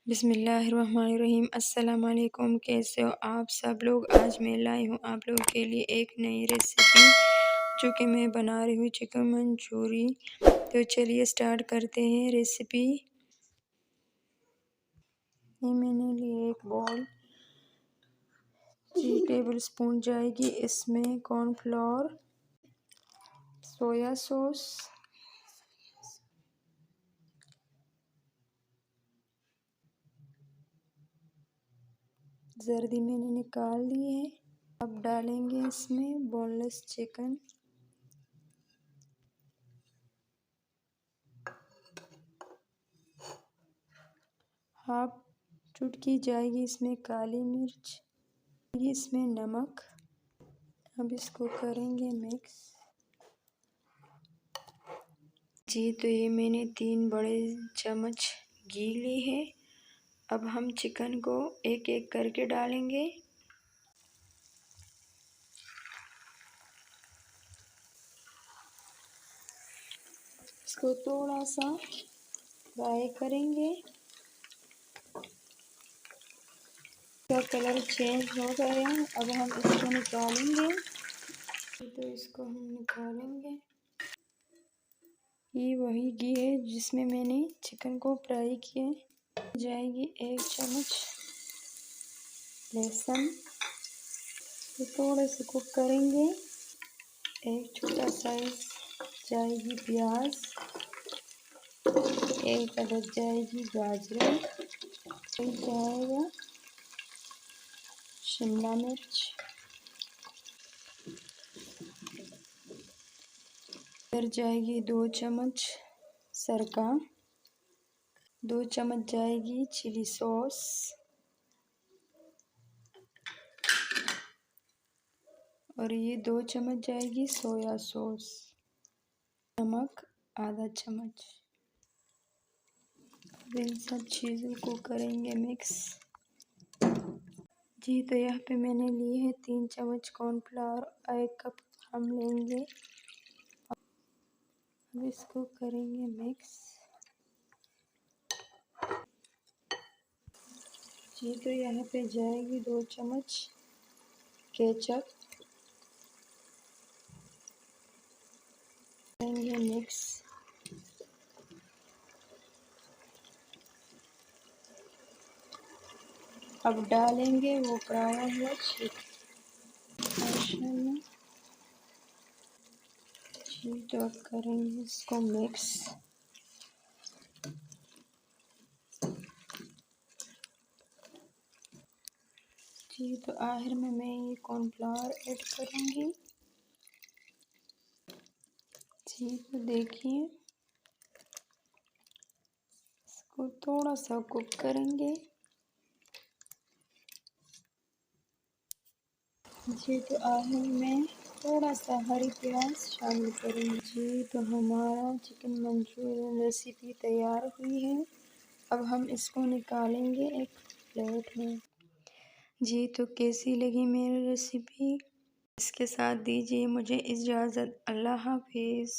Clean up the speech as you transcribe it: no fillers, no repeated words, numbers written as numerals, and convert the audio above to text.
बिस्मिल्लाहिर्रहमानिर्रहीम। अस्सलाम वालेकुम। कैसे हो आप सब लोग। आज मैं लाई हूँ आप लोगों के लिए एक नई रेसिपी जो कि मैं बना रही हूँ चिकन मंचूरी। तो चलिए स्टार्ट करते हैं रेसिपी। ये मैंने लिए एक बॉल, 3 टेबल स्पून जाएगी इसमें कॉर्नफ्लोर, सोया सॉस, जर्दी मैंने निकाल ली है। अब डालेंगे इसमें बोनलेस चिकन, हाफ चुटकी जाएगी इसमें काली मिर्च, इसमें नमक। अब इसको करेंगे मिक्स। जी तो ये मैंने 3 बड़े चम्मच घी ली है। अब हम चिकन को एक एक करके डालेंगे। इसको थोड़ा सा फ्राई करेंगे। इसका कलर चेंज हो गया। अब हम इसको निकालेंगे। तो इसको हम निकालेंगे। ये वही घी है जिसमें मैंने चिकन को फ्राई किया। जाएगी 1 चम्मच लहसुन, तो थोड़े से कुक करेंगे। एक छोटा साइज जाएगी प्याज, 1 अदद जाएगी गाजर, जाएगा शिमला मिर्च, फिर जाएगी 2 चम्मच सरका, 2 चम्मच जाएगी चिली सॉस, और ये 2 चम्मच जाएगी सोया सॉस, नमक आधा चम्मच। इन सब चीज़ों को करेंगे मिक्स। जी तो यहाँ पे मैंने लिए है 3 चम्मच कॉर्नफ्लावर, 1 कप हम लेंगे। अब इसको करेंगे मिक्स। जी तो यहाँ पे जाएगी 2 चम्मच केचप, करेंगे मिक्स। अब डालेंगे वो फ्राया हुआ चिकन। जी तो अब करेंगे इसको मिक्स। जी तो आखिर में मैं ये कॉर्नफ्लावर ऐड करूँगी। जी तो देखिए इसको थोड़ा सा कुक करेंगे। जी तो आखिर में थोड़ा सा हरी प्याज शामिल करेंगे। जी तो हमारा चिकन मंचूरियन रेसिपी तैयार हुई है। अब हम इसको निकालेंगे एक प्लेट में। जी तो कैसी लगी मेरी रेसिपी, इसके साथ दीजिए मुझे इजाज़त। अल्लाह हाफिज़।